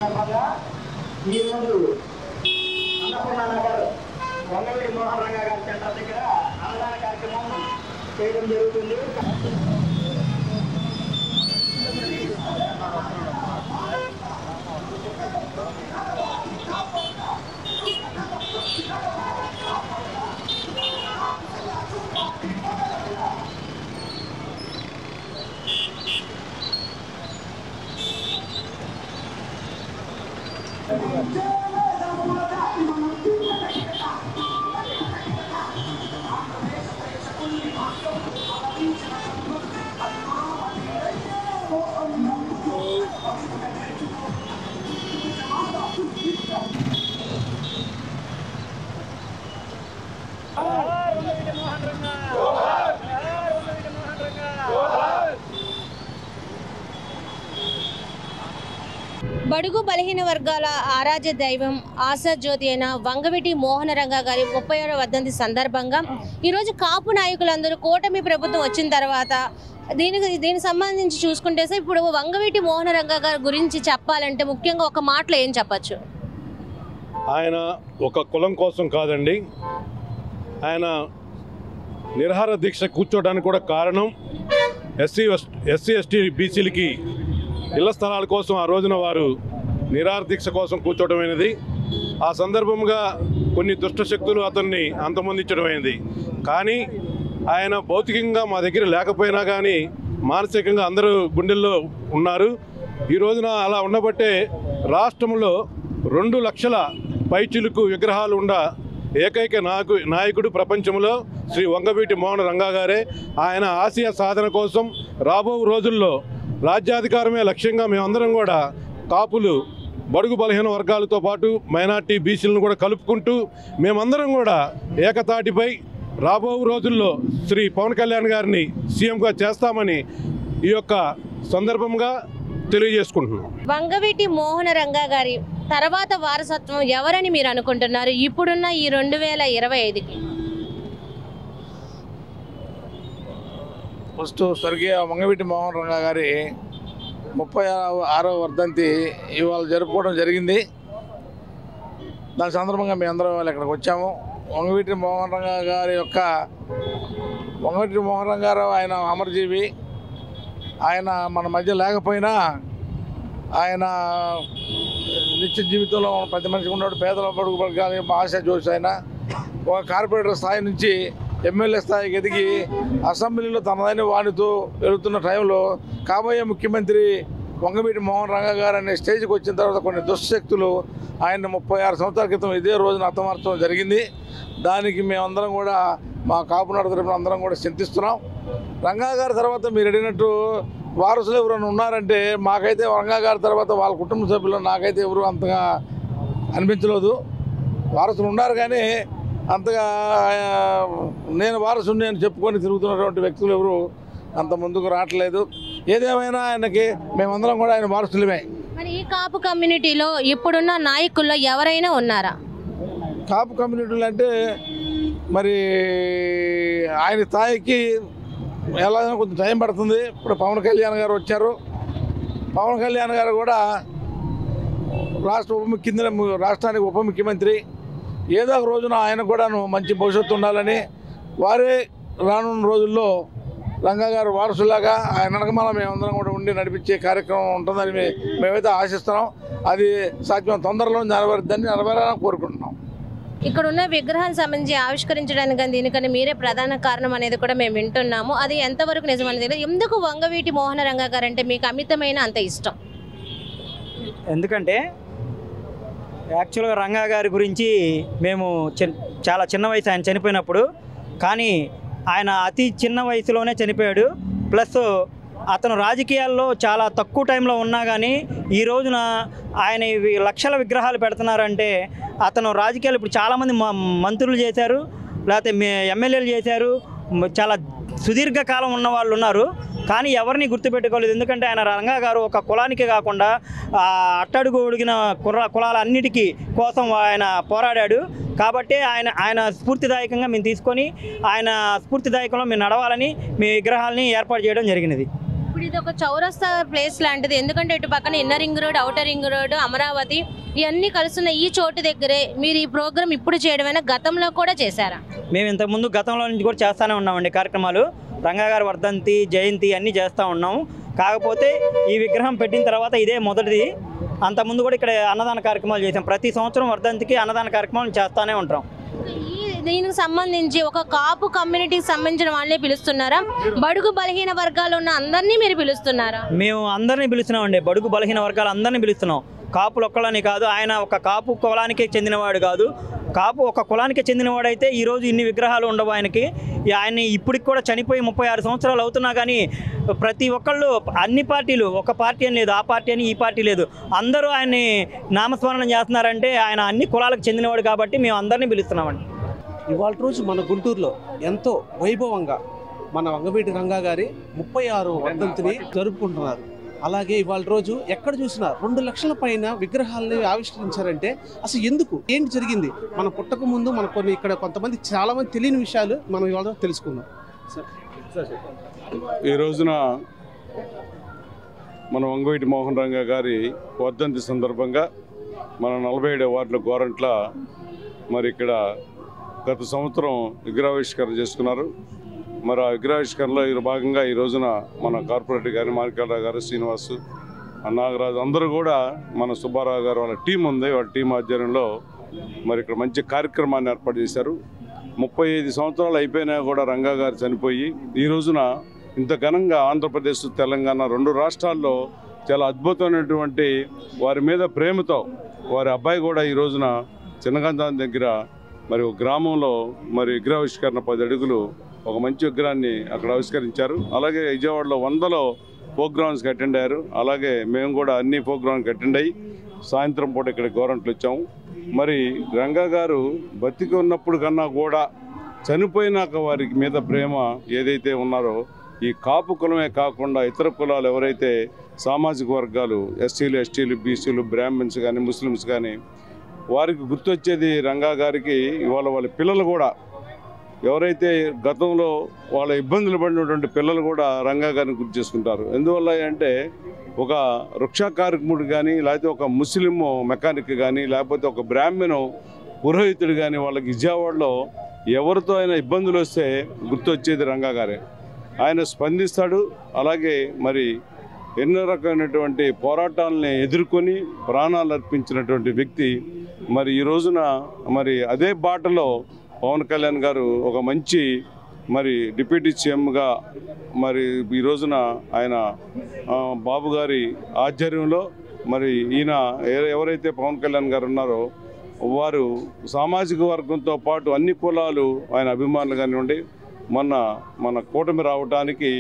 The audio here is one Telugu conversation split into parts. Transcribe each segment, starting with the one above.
ఈరోజు అన్నపూర్ణ నగర్ వంగవీటి మోహన్ రంగా గారి సెంటర్ దగ్గర అన్నదాన కార్యక్రమం చేయడం జరుగుతుంది. బడుగు బలహీన వర్గాల ఆరాధ్య దైవం ఆశాజ్యోతి అయిన వంగవీటి మోహన రంగా గారి 36వ వర్ధంతి సందర్భంగా ఈరోజు కాపు నాయకులందరూ కూటమి ప్రభుత్వం వచ్చిన తర్వాత దీనికి సంబంధించి చూసుకుంటే సార్, ఇప్పుడు వంగవీటి మోహన రంగా గారి గురించి చెప్పాలంటే ముఖ్యంగా ఒక మాటలో ఏం చెప్పచ్చు? ఆయన ఒక కులం కోసం కాదండి, ఆయన నిరాహార దీక్ష కూర్చోవడానికి కూడా కారణం ఎస్సీ ఎస్టీ బీసీలకి ఇళ్ల స్థలాల కోసం ఆ రోజున వారు నిరాహార దీక్ష కోసం కూర్చోవడమైనది. ఆ సందర్భంగా కొన్ని దుష్టశక్తులు అతన్ని అంతమొందించడమైంది. కానీ ఆయన భౌతికంగా మా దగ్గర లేకపోయినా కానీ మానసికంగా అందరూ గుండెల్లో ఉన్నారు. ఈ రోజున అలా ఉండబట్టే రాష్ట్రంలో 2 లక్షల పైచిలుకు విగ్రహాలు ఉన్న ఏకైక నాయకుడు ప్రపంచంలో శ్రీ వంగవీటి మోహన రంగా గారే. ఆయన ఆశయ సాధన కోసం రాబో రోజుల్లో రాజ్యాధికారమే లక్ష్యంగా మేమందరం కూడా కాపులు, బడుగు బలహీన వర్గాలతో పాటు మైనార్టీ బీసీలను కూడా కలుపుకుంటూ మేమందరం కూడా ఏకతాటిపై రాబో రోజుల్లో శ్రీ పవన్ కళ్యాణ్ గారిని సీఎంగా చేస్తామని ఈ యొక్క సందర్భంగా తెలియజేసుకుంటున్నాం. వంగవీటి మోహన రంగా గారి తర్వాత వారసత్వం ఎవరని మీరు అనుకుంటున్నారు ఇప్పుడున్న ఈ 2025కి? ఫస్ట్ స్వర్గీయ వంగవీటి మోహన్ రంగా గారి 36వ వర్ధంతి ఇవాళ జరుపుకోవడం జరిగింది. దాని సందర్భంగా మేము అందరం ఇక్కడికి వచ్చాము. వంగవీటి మోహన్ రంగా గారి వంగవీటి మోహన్ రంగా గారు ఆయన అమరజీవి. ఆయన మన మధ్య లేకపోయినా ఆయన నిత్య జీవితంలో ప్రతి మనిషికి ఉన్నాడు. పేదల బడుగు వర్గాల ఆశ జోష్. ఆయన ఒక కార్పొరేటర్ స్థాయి నుంచి ఎమ్మెల్యే స్థాయికి ఎదిగి అసెంబ్లీలో తనదైన వాణితో వెళుతున్న టైంలో కాబోయే ముఖ్యమంత్రి వంగవీటి మోహన్ రంగా గారు అనే స్టేజ్కి వచ్చిన తర్వాత కొన్ని దుష్టశక్తులు ఆయన 36 సంవత్సరాల క్రితం ఇదే రోజున హతమార్చడం జరిగింది. దానికి మేమందరం కూడా మా కాపునాడు తరపున అందరం కూడా చింతిస్తున్నాం. రంగా గారి తర్వాత మీరు అడిగినట్టు వారసులు ఎవరైనా ఉన్నారంటే మాకైతే రంగా గారి తర్వాత వాళ్ళ కుటుంబ సభ్యులు నాకైతే ఎవరు అంతగా అనిపించలేదు. వారసులు ఉన్నారు కానీ అంతగా నేను వారసుని అని చెప్పుకొని తిరుగుతున్నటువంటి వ్యక్తులు ఎవరు అంత ముందుకు రావట్లేదు. ఏదేమైనా ఆయనకి మేమందరం కూడా ఆయన వారసులమే. మరి ఈ కాపు కమ్యూనిటీలో ఇప్పుడున్న నాయకుల్లో ఎవరైనా ఉన్నారా? కాపు కమ్యూనిటీలు అంటే మరి ఆయన స్థాయికి ఎలా కొంచెం టైం పడుతుంది. ఇప్పుడు పవన్ కళ్యాణ్ గారు వచ్చారు. పవన్ కళ్యాణ్ గారు కూడా రాష్ట్రానికి ఉప ముఖ్యమంత్రి. ఏదో ఒక రోజున ఆయన కూడాను మంచి భవిష్యత్తు ఉండాలని వారే రానున్న రోజుల్లో రంగా గారు వారసులాగా ఆయన వెనకమాల మేమందరం కూడా ఉండి నడిపించే కార్యక్రమం ఉంటుందని మేమైతే ఆశిస్తున్నాం. అది సాధ్యం తొందరలో నెరవేరాలని కోరుకుంటున్నాం. ఇక్కడ ఉన్న విగ్రహానికి సంబంధించి ఆవిష్కరించడానికి కానీ దీనికని మీరే ప్రధాన కారణం అనేది కూడా మేము వింటున్నాము. అది ఎంతవరకు నిజమని తెలియదు. ఎందుకు వంగవీటి మోహన రంగా గారు అంటే మీకు అమితమైన అంత ఇష్టం? ఎందుకంటే యాక్చువల్గా రంగా గారి గురించి మేము చాలా చిన్న వయసు ఆయన చనిపోయినప్పుడు, కానీ ఆయన అతి చిన్న వయసులోనే చనిపోయాడు. ప్లస్ అతను రాజకీయాల్లో చాలా తక్కువ టైంలో ఉన్నా కానీ ఈ రోజున ఆయన లక్షల విగ్రహాలు పెడుతున్నారంటే అతను రాజకీయాలు ఇప్పుడు చాలామంది మంత్రులు చేశారు, లేకపోతే ఎమ్మెల్యేలు చేశారు, చాలా సుదీర్ఘకాలం ఉన్న వాళ్ళు ఉన్నారు. కానీ ఎవరిని గుర్తుపెట్టుకోలేదు. ఎందుకంటే ఆయన రంగా గారు ఒక కులానికి కాకుండా అట్టడుగు ఒడిగిన కులాలన్నిటికీ కోసం ఆయన పోరాడాడు. కాబట్టి ఆయన స్ఫూర్తిదాయకంగా మేము తీసుకొని ఆయన స్ఫూర్తిదాయకంలో మేము నడవాలని మీ విగ్రహాలని ఏర్పాటు చేయడం జరిగినది. ఇప్పుడు ఇది ఒక చౌరస్తా ప్లేస్ లాంటిది, ఎందుకంటే ఇటు పక్కన inner ring road, outer ring road, Amaravati ఇవన్నీ కలుస్తున్న ఈ చోటు దగ్గరే మీరు ఈ ప్రోగ్రామ్ ఇప్పుడు చేయడమైనా గతంలో కూడా చేశారా? మేము ఇంతకుముందు గతంలో నుంచి కూడా చేస్తూనే ఉన్నామండి కార్యక్రమాలు. రంగా గారి వర్ధంతి, జయంతి అన్నీ చేస్తూ ఉన్నాము. కాకపోతే ఈ విగ్రహం పెట్టిన తర్వాత ఇదే మొదటిది. అంతకుముందు కూడా ఇక్కడ అన్నదాన కార్యక్రమాలు చేసాం. ప్రతి సంవత్సరం వర్ధంతికి అన్నదాన కార్యక్రమాలు చేస్తూనే ఉంటాం. దీనికి సంబంధించి ఒక కాపు కమ్యూనిటీకి సంబంధించిన వాళ్ళని పిలుస్తున్నారా? బడుగు బలహీన వర్గాలు ఉన్న అందరినీ మీరు పిలుస్తున్నారా? మేము అందరినీ పిలుస్తున్నామండి. బడుగు బలహీన వర్గాలు అందరినీ పిలుస్తున్నాం. కాపులు ఒక్కళ్ళని కాదు. ఆయన ఒక కాపు కులానికే చెందినవాడు కాదు. కాపు ఒక కులానికి చెందినవాడైతే ఈరోజు ఇన్ని విగ్రహాలు ఉండవు ఆయనకి. ఆయన్ని ఇప్పటికి కూడా చనిపోయి 36 సంవత్సరాలు అవుతున్నా కానీ ప్రతి ఒక్కళ్ళు, అన్ని పార్టీలు, ఒక పార్టీ అని లేదు, ఆ పార్టీ అని ఈ పార్టీ లేదు, అందరూ ఆయన్ని నామస్మరణం చేస్తున్నారంటే ఆయన అన్ని కులాలకు చెందినవాడు కాబట్టి మేము అందరినీ పిలుస్తున్నామండి. ఇవాళ రోజు మన గుంటూరులో ఎంతో వైభవంగా మన వంగవీటి రంగా గారి 36వ వర్ధంతిని జరుపుకుంటున్నారు. అలాగే ఇవాళ రోజు ఎక్కడ చూసినా 2 లక్షల పైన విగ్రహాలని ఆవిష్కరించారంటే అసలు ఎందుకు, ఏంటి జరిగింది? మన పుట్టక ముందు మన కొన్ని ఇక్కడ కొంతమంది చాలామంది తెలియని విషయాలు మనం ఇవాళ తెలుసుకుందాం. ఈ రోజున మన వంగవీటి మోహన్ రంగా గారి వర్ధంతి సందర్భంగా మన 47వ వార్డుల గోరంట్ల మరి ఇక్కడ గత సంవత్సరం విగ్రహావిష్కరణ చేసుకున్నారు. మరి ఆ విగ్రహావిష్కరణలో ఈ భాగంగా ఈ రోజున మన కార్పొరేటర్ గారు, మాణిక్యాలరావు గారు, శ్రీనివాసు, నాగరాజు అందరూ కూడా, మన సుబ్బారావు గారు వాళ్ళ టీం ఉంది, వాళ్ళ టీం ఆధ్వర్యంలో మరి ఇక్కడ మంచి కార్యక్రమాన్ని ఏర్పాటు చేశారు. 35 సంవత్సరాలు అయిపోయినా కూడా రంగా గారు చనిపోయి ఈ రోజున ఇంత ఘనంగా ఆంధ్రప్రదేశ్, తెలంగాణ 2 రాష్ట్రాల్లో చాలా అద్భుతమైనటువంటి వారి మీద ప్రేమతో వారి అబ్బాయి కూడా ఈ రోజున చిన్నగంజాం దగ్గర మరి ఒక గ్రామంలో మరి విగ్రహావిష్కరణ 10 అడుగులు ఒక మంచి విగ్రహాన్ని అక్కడ ఆవిష్కరించారు. అలాగే విజయవాడలో 100లో ప్రోగ్రామ్స్కి అటెండ్ అయ్యారు. అలాగే మేము కూడా అన్ని ప్రోగ్రామ్కి అటెండ్ అయ్యి సాయంత్రం పూట ఇక్కడ గోరంట్లు వచ్చాము. మరి రంగా గారు బతికి ఉన్నప్పుడు కన్నా కూడా చనిపోయినాక వారి మీద ప్రేమ ఏదైతే ఉన్నారో, ఈ కాపు కులమే కాకుండా ఇతర కులాలు ఎవరైతే సామాజిక వర్గాలు, ఎస్సీలు, ఎస్టీలు, బీసీలు, బ్రాహ్మణ్స్ కానీ, ముస్లిమ్స్ కానీ, వారికి గుర్తొచ్చేది రంగా గారికి. ఇవాళ వాళ్ళ పిల్లలు కూడా, ఎవరైతే గతంలో వాళ్ళ ఇబ్బందులు పడినటువంటి పిల్లలు కూడా రంగా గారిని గుర్తు చేసుకుంటారు. ఎందువల్ల అంటే ఒక వృక్ష కార్మికుడు కానీ, లేకపోతే ఒక ముస్లిం మెకానిక్ కానీ, లేకపోతే ఒక బ్రాహ్మణు పురోహితుడు కానీ, వాళ్ళకి విజయవాడలో ఎవరితో అయినా ఇబ్బందులు వస్తే గుర్తొచ్చేది రంగా గారే. ఆయన స్పందిస్తాడు. అలాగే మరి ఎన్నో రకమైనటువంటి పోరాటాలని ఎదుర్కొని ప్రాణాలు అర్పించినటువంటి వ్యక్తి. మరి ఈ రోజున మరి అదే బాటలో పవన్ కళ్యాణ్ గారు ఒక మంచి మరి డిప్యూటీ సీఎంగా మరి ఈ రోజున ఆయన బాబు గారి ఆధ్వర్యంలో మరి ఈయన ఎవరైతే పవన్ కళ్యాణ్ గారు ఉన్నారో వారు సామాజిక వర్గంతో పాటు అన్ని కులాలు ఆయన అభిమానులు కానివ్వండి, మన కూటమి రావడానికి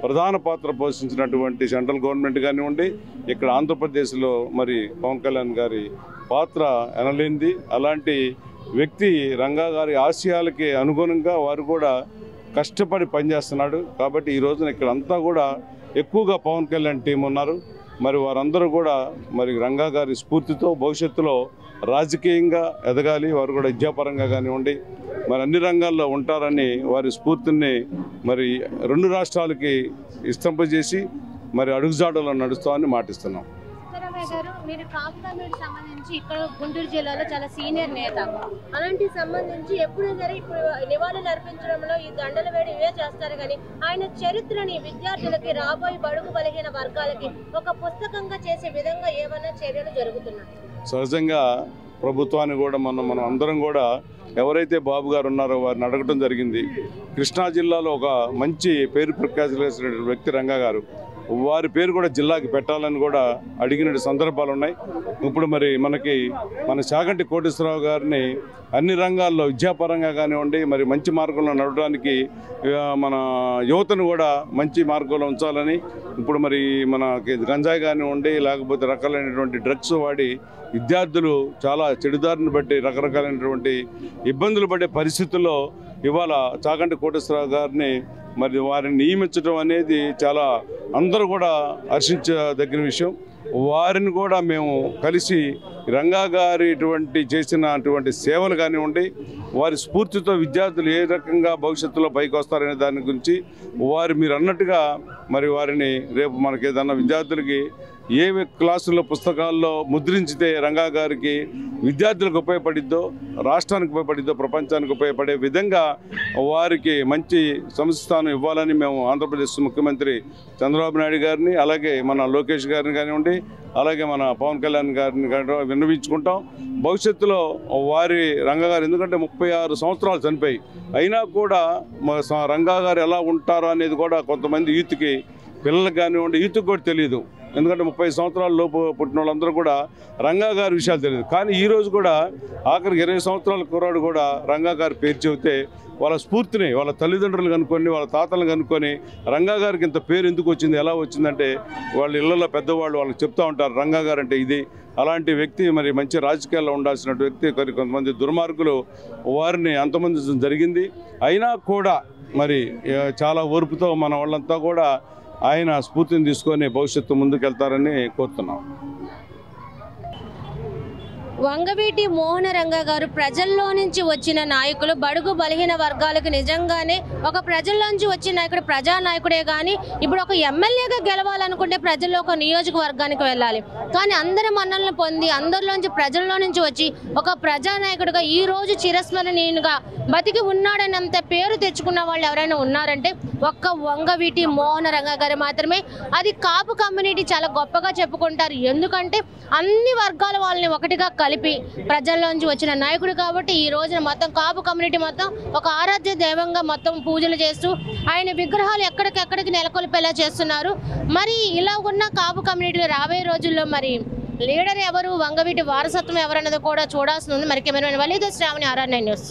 ప్రధాన పాత్ర పోషించినటువంటి సెంట్రల్ గవర్నమెంట్ కానివ్వండి, ఇక్కడ ఆంధ్రప్రదేశ్లో మరి పవన్ కళ్యాణ్ గారి పాత్ర ఎనలేనిది. అలాంటి వ్యక్తి రంగా గారి ఆశయాలకి అనుగుణంగా వారు కూడా కష్టపడి పనిచేస్తున్నాడు. కాబట్టి ఈ రోజున ఇక్కడ అంతా కూడా ఎక్కువగా పవన్ కళ్యాణ్ టీం ఉన్నారు. మరి వారందరూ కూడా మరి రంగా గారి స్ఫూర్తితో భవిష్యత్తులో రాజకీయంగా ఎదగాలి, వారు కూడా విద్యాపరంగా కానివ్వండి మరి అన్ని రంగాల్లో ఉంటారని వారి స్ఫూర్తిని మరి 2 రాష్ట్రాలకి ఇస్తంపజేసి మరి అడుగుజాడలో నడుస్తామని మాటిస్తున్నాం. మీరు కాపు కమ్యూనిటీకి సంబంధించి ఇక్కడ గుంటూరు జిల్లాలో చాలా సీనియర్ నేత, అలాంటి సంబంధించి ఎప్పుడు సరే ఇప్పుడు నివాళులు అర్పించడంలో ఈ దండల వేడి ఇవే చేస్తారు కానీ ఆయన చరిత్రని విద్యార్థులకి, రాబోయే బడుగు బలహీన వర్గాలకి ఒక పుస్తకంగా చేసే విధంగా ఏమైనా చర్యలు జరుగుతున్నాయి? సహజంగా ప్రభుత్వాన్ని కూడా మనం అందరం కూడా ఎవరైతే బాబు గారు ఉన్నారో వారిని అడగటం జరిగింది. కృష్ణా జిల్లాలో ఒక మంచి పేరు ప్రఖ్యాతులు వేసిన వ్యక్తి రంగా గారు, వారి పేరు కూడా జిల్లాకి పెట్టాలని కూడా అడిగిన సందర్భాలు ఉన్నాయి. ఇప్పుడు మరి మన చాగంటి కోటేశ్వరరావు గారిని అన్ని రంగాల్లో విద్యాపరంగా కానివ్వండి మరి మంచి మార్గంలో నడవడానికి మన యువతను కూడా మంచి మార్గంలో ఉంచాలని, ఇప్పుడు మరి మనకి గంజాయి కానివ్వండి లేకపోతే రకాలైనటువంటి డ్రగ్స్ వాడి విద్యార్థులు చాలా చెడుదారిని బట్టి రకరకాలైనటువంటి ఇబ్బందులు పడే పరిస్థితుల్లో ఇవాళ చాగంటి కోటేశ్వరరావు గారిని మరి వారిని నియమించడం అనేది చాలా అందరూ కూడా హర్షించదగిన విషయం. వారిని కూడా మేము కలిసి రంగా గారి చేసినటువంటి సేవలు కానివ్వండి, వారి స్ఫూర్తితో విద్యార్థులు ఏ రకంగా భవిష్యత్తులో పైకి వస్తారనే దాని గురించి మీరు అన్నట్టుగా మరి వారిని రేపు మనకి ఏదన్నా విద్యార్థులకి ఏ క్లాసుల్లో పుస్తకాల్లో ముద్రించితే రంగా గారికి విద్యార్థులకు ఉపయోగపడిద్దో, రాష్ట్రానికి ఉపయోగపడిద్దో, ప్రపంచానికి ఉపయోగపడే విధంగా వారికి మంచి సంస్థానం ఇవ్వాలని మేము ఆంధ్రప్రదేశ్ ముఖ్యమంత్రి చంద్రబాబు నాయుడు గారిని, అలాగే మన లోకేష్ గారిని కానివ్వండి, అలాగే మన పవన్ కళ్యాణ్ గారిని విన్నవించుకుంటాం. భవిష్యత్తులో వారి రంగా గారు ఎందుకంటే 36 సంవత్సరాలు చనిపోయి అయినా కూడా రంగా గారు ఎలా ఉంటారో అనేది కూడా కొంతమంది యూత్కి, పిల్లలకు కానివ్వండి, యూత్కి కూడా తెలియదు. ఎందుకంటే 30 సంవత్సరాల లోపు పుట్టిన వాళ్ళందరూ కూడా రంగా గారి విషయాలు తెలియదు. కానీ ఈరోజు కూడా ఆఖరికి 20 సంవత్సరాల కుర్రాడు కూడా రంగా గారి పేరు చెబితే వాళ్ళ స్ఫూర్తిని వాళ్ళ తల్లిదండ్రులు కనుక్కొని, వాళ్ళ తాతలను కనుక్కొని రంగా గారికి ఇంత పేరు ఎందుకు వచ్చింది, ఎలా వచ్చిందంటే వాళ్ళ ఇళ్లలో పెద్దవాళ్ళు వాళ్ళకి చెప్తూ ఉంటారు రంగా గారు అంటే ఇది. అలాంటి వ్యక్తి మరి మంచి రాజకీయాల్లో ఉండాల్సిన వ్యక్తి కొంతమంది దుర్మార్గులు వారిని అంతమంది జరిగింది. అయినా కూడా మరి చాలా ఓర్పుతో మన వాళ్ళంతా కూడా ఆయన స్ఫూర్తిని తీసుకొని భవిష్యత్తు ముందుకెళ్తారని కోరుతున్నాం. వంగవీటి మోహన రంగా గారు ప్రజల్లో నుంచి వచ్చిన నాయకులు, బడుగు బలహీన వర్గాలకు నిజంగానే ఒక ప్రజల్లో నుంచి వచ్చిన నాయకుడు ప్రజానాయకుడే. కానీ ఇప్పుడు ఒక ఎమ్మెల్యేగా గెలవాలనుకుంటే ప్రజల్లో ఒక నియోజకవర్గానికి వెళ్ళాలి. కానీ అందరి మన్నలను పొంది అందరిలోంచి ప్రజల్లో నుంచి వచ్చి ఒక ప్రజానాయకుడిగా ఈ రోజు చిరస్మరణీయునిగా బతికి ఉన్నాడనంత పేరు తెచ్చుకున్న వాళ్ళు ఎవరైనా ఉన్నారంటే ఒక్క వంగవీటి మోహన రంగా గారు మాత్రమే. అది కాపు కమ్యూనిటీ చాలా గొప్పగా చెప్పుకుంటారు. ఎందుకంటే అన్ని వర్గాల వాళ్ళని ఒకటిగా కలిపి ప్రజల్లోంచి వచ్చిన నాయకుడు కాబట్టి ఈ రోజున మొత్తం కాపు కమ్యూనిటీ మొత్తం ఒక ఆరాధ్య దైవంగా మొత్తం పూజలు చేస్తూ ఆయన విగ్రహాలు ఎక్కడికెక్కడికి నెలకొల్పేలా చేస్తున్నారు. మరి ఇలా ఉన్న కాపు కమ్యూనిటీలో రాబోయే రోజుల్లో మరి లీడర్ ఎవరు, వంగవీటి వారసత్వం ఎవరన్నది కూడా చూడాల్సి ఉంది. మరి cameraman Walid Shravani, RR9 news.